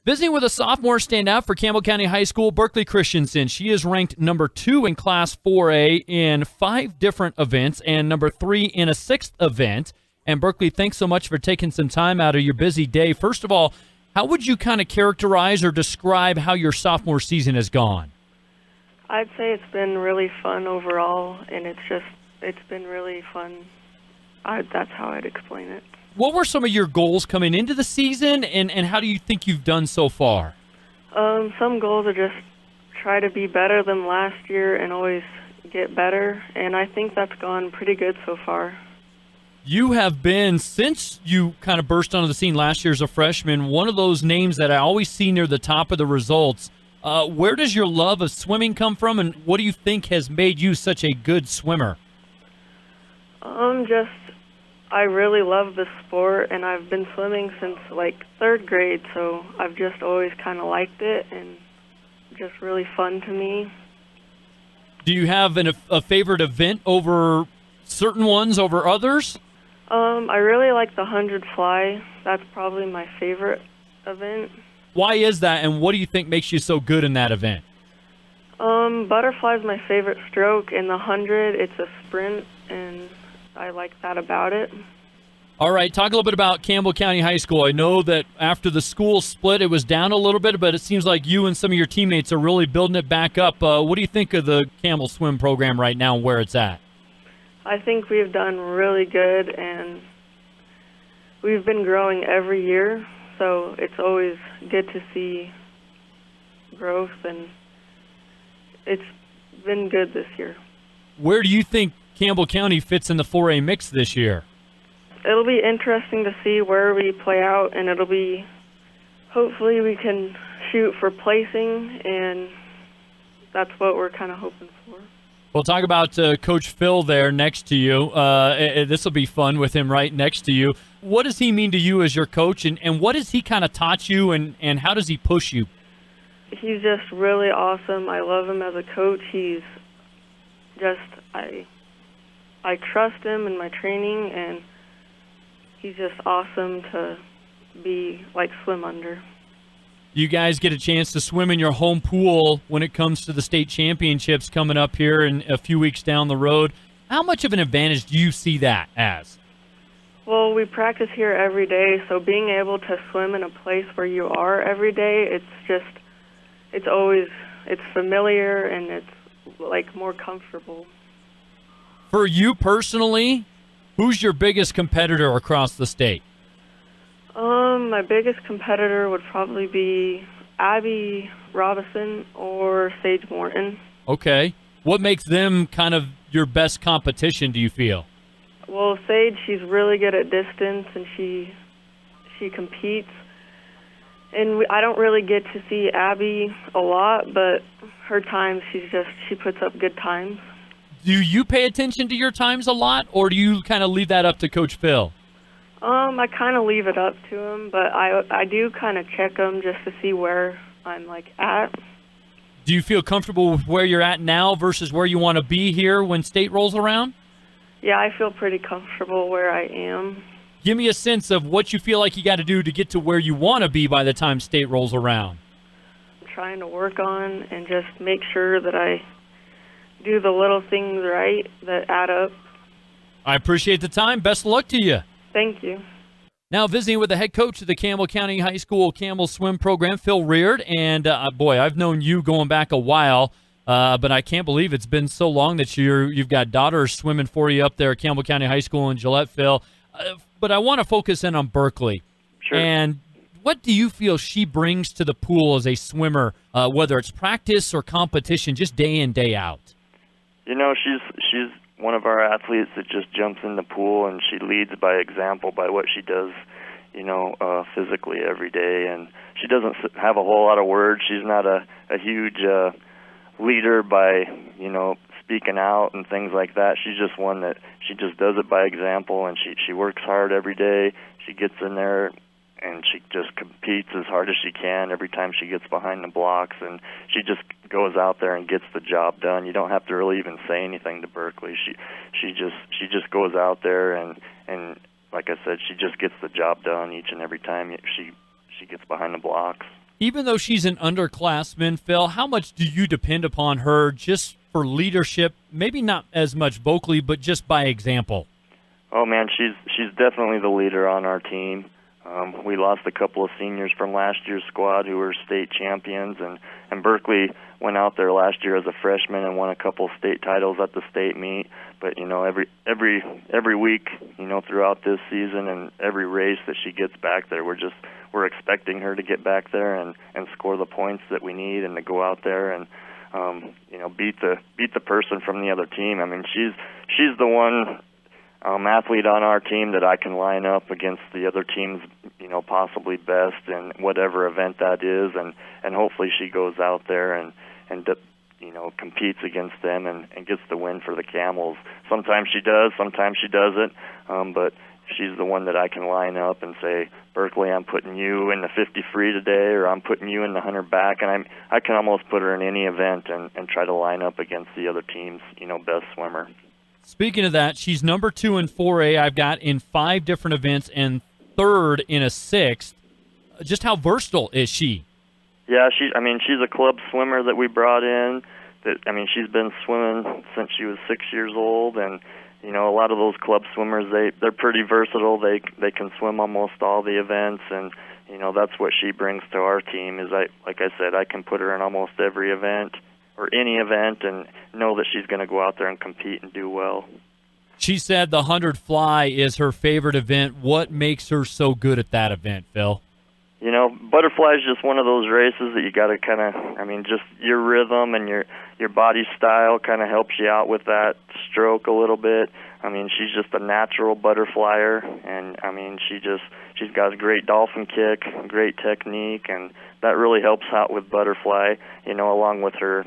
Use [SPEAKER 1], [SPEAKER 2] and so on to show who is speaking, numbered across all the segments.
[SPEAKER 1] Visiting with a sophomore standout for Campbell County High School, Berkeley Christensen. She is ranked number 2 in Class 4A in 5 different events and number 3 in a 6th event. And Berkeley, thanks so much for taking some time out of your busy day. First of all, how would you kind of characterize or describe how your sophomore season has gone?
[SPEAKER 2] I'd say it's been really fun overall, and it's been really fun. That's how I'd explain it.
[SPEAKER 1] What were some of your goals coming into the season, and how do you think you've done so far?
[SPEAKER 2] Some goals are just try to be better than last year and always get better, and I think that's gone pretty good so far.
[SPEAKER 1] You have been, since you kind of burst onto the scene last year as a freshman, one of those names that I always see near the top of the results. Where does your love of swimming come from, and what do you think has made you such a good swimmer?
[SPEAKER 2] I really love the sport, and I've been swimming since like 3rd grade, so I've just always kind of liked it, and just really fun to me.
[SPEAKER 1] Do you have a favorite event over certain ones over others?
[SPEAKER 2] I really like the 100 fly. That's probably my favorite event.
[SPEAKER 1] Why is that, and what do you think makes you so good in that event?
[SPEAKER 2] Butterfly is my favorite stroke, and the 100, it's a sprint, and I like that about it.
[SPEAKER 1] All right, talk a little bit about Campbell County High School. I know that after the school split, it was down a little bit, but it seems like you and some of your teammates are really building it back up. What do you think of the Camel swim program right now and where it's at?
[SPEAKER 2] I think we've done really good, and we've been growing every year, so it's always good to see growth, and it's been good this year.
[SPEAKER 1] Where do you think Campbell County fits in the 4A mix this year?
[SPEAKER 2] It'll be interesting to see where we play out, and hopefully we can shoot for placing, and that's what we're kind of hoping for.
[SPEAKER 1] We'll talk about Coach Phil there next to you. This will be fun with him right next to you. What does he mean to you as your coach, and what has he kind of taught you, and how does he push you?
[SPEAKER 2] He's just really awesome. I love him as a coach. He's just, I trust him in my training, and he's just awesome to swim under.
[SPEAKER 1] You guys get a chance to swim in your home pool when it comes to the state championships coming up here in a few weeks down the road. How much of an advantage do you see that as?
[SPEAKER 2] Well, we practice here every day, so being able to swim in a place where you are every day, it's familiar, and it's more comfortable.
[SPEAKER 1] For you personally, who's your biggest competitor across the state?
[SPEAKER 2] My biggest competitor would probably be Abby Robinson or Sage Morton.
[SPEAKER 1] Okay. What makes them kind of your best competition, do you feel?
[SPEAKER 2] Well, Sage, she's really good at distance, and she competes. And I don't really get to see Abby a lot, but her times, she puts up good times.
[SPEAKER 1] Do you pay attention to your times a lot, or do you kind of leave that up to Coach Phil?
[SPEAKER 2] I kind of leave it up to him, but I do kind of check them just to see where I'm at.
[SPEAKER 1] Do you feel comfortable with where you're at now versus where you want to be here when state rolls around?
[SPEAKER 2] Yeah, I feel pretty comfortable where I am.
[SPEAKER 1] Give me a sense of what you feel like you got to do to get to where you want to be by the time state rolls around.
[SPEAKER 2] I'm trying to work on and just make sure that I do the little things right that add up.
[SPEAKER 1] I appreciate the time. Best of luck to you.
[SPEAKER 2] Thank you.
[SPEAKER 1] Now visiting with the head coach of the Campbell County High School Camels swim program, Phil Rehard. And, boy, I've known you going back a while, but I can't believe it's been so long that you've got daughters swimming for you up there at Campbell County High School in Gillette, Phil. But I want to focus in on Berkeley.
[SPEAKER 3] Sure.
[SPEAKER 1] And what do you feel she brings to the pool as a swimmer, whether it's practice or competition, just day in, day out?
[SPEAKER 3] You know, she's one of our athletes that just jumps in the pool, and she leads by example by what she does, physically every day. And she doesn't have a whole lot of words. She's not a huge leader by, speaking out and things like that. She's just one that she just does it by example, and she works hard every day. She gets in there, and she just competes as hard as she can every time she gets behind the blocks, and she just goes out there and gets the job done. You don't have to really even say anything to Berkeley. She just goes out there and like I said, she just gets the job done each and every time she gets behind the blocks.
[SPEAKER 1] Even though she's an underclassman, Phil, how much do you depend upon her just for leadership? Maybe not as much vocally, but just by example.
[SPEAKER 3] Oh man, she's definitely the leader on our team. We lost a couple of seniors from last year's squad who were state champions, and Berkeley went out there last year as a freshman and won a couple of state titles at the state meet. But every week, throughout this season and every race that she gets back there, we're expecting her to get back there and score the points that we need and to go out there and beat the person from the other team. I mean, she's the one athlete on our team that I can line up against the other team's, possibly best in whatever event that is, and hopefully she goes out there and competes against them and gets the win for the Camels. Sometimes she does, sometimes she doesn't, but she's the one that I can line up and say, Berkeley, I'm putting you in the 50 free today, or I'm putting you in the 100 back, and I can almost put her in any event and try to line up against the other team's, best swimmer.
[SPEAKER 1] Speaking of that, she's number 2 in 4A. I've got in 5 different events and 3rd in a 6th. Just how versatile is she? Yeah, she's a club swimmer that we brought in. She's been swimming since she was 6 years old, and a lot of those club swimmers, they're pretty versatile. They can swim almost all the events, and that's what she brings to our team. Is like I said, I can put her in almost every event or any event and know that she's going to go out there and compete and do well. She said the 100 fly is her favorite event. What makes her so good at that event, Phil? Butterfly is just one of those races that you got to kind of, just your rhythm and your body style kind of helps you out with that stroke a little bit. She's just a natural butterflyer, and she's got a great dolphin kick, great technique, and that really helps out with butterfly, along with her,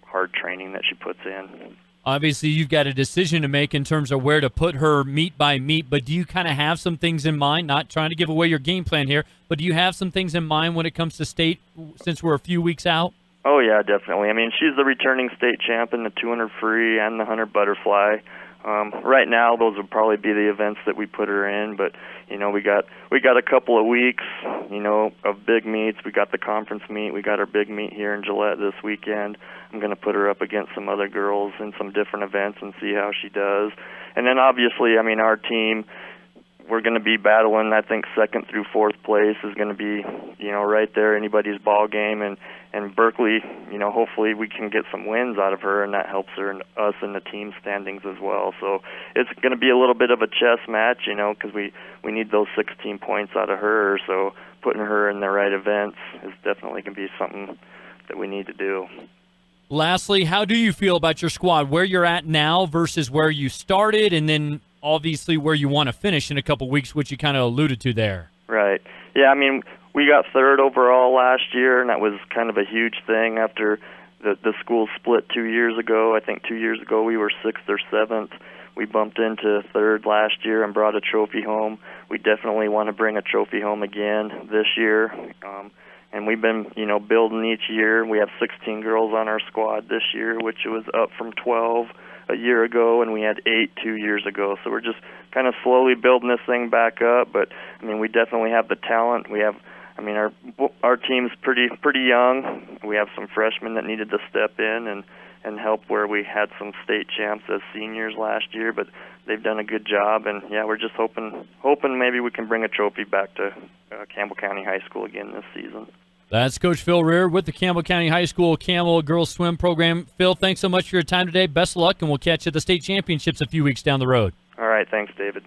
[SPEAKER 1] hard training that she puts in. Obviously, you've got a decision to make in terms of where to put her meet by meet, but do you kind of have some things in mind? Not trying to give away your game plan here, but do you have some things in mind when it comes to state since we're a few weeks out? Oh, yeah, definitely. She's the returning state champ in the 200 free and the 100 butterfly. Right now, those would probably be the events that we put her in, but we got a couple of weeks, of big meets. We got the conference meet. We got our big meet here in Gillette this weekend. I'm going to put her up against some other girls in some different events and see how she does. And then obviously, our team, we're going to be battling. I think 2nd through 4th place is going to be, right there, anybody's ball game. And Berkeley, hopefully we can get some wins out of her, and that helps her and us in the team standings as well. So it's going to be a little bit of a chess match, because we need those 16 points out of her. So putting her in the right events is definitely going to be something that we need to do. Lastly, how do you feel about your squad, where you're at now versus where you started, and then obviously where you want to finish in a couple weeks, which you kind of alluded to there? Right. Yeah, we got 3rd overall last year, and that was kind of a huge thing after the school split 2 years ago. I think 2 years ago we were 6th or 7th. We bumped into 3rd last year and brought a trophy home. We definitely want to bring a trophy home again this year. And we've been, building each year. We have 16 girls on our squad this year, which was up from 12 a year ago, and we had 8 2 years ago. So we're just kind of slowly building this thing back up. But we definitely have the talent. We have, our team's pretty young. We have some freshmen that needed to step in and help where we had some state champs as seniors last year, but they've done a good job. And yeah, we're just hoping maybe we can bring a trophy back to Campbell County High School again this season. That's Coach Phil Rehard with the Campbell County High School Camel Girls Swim Program. Phil, thanks so much for your time today. Best of luck, and we'll catch you at the state championships a few weeks down the road. All right, thanks, David.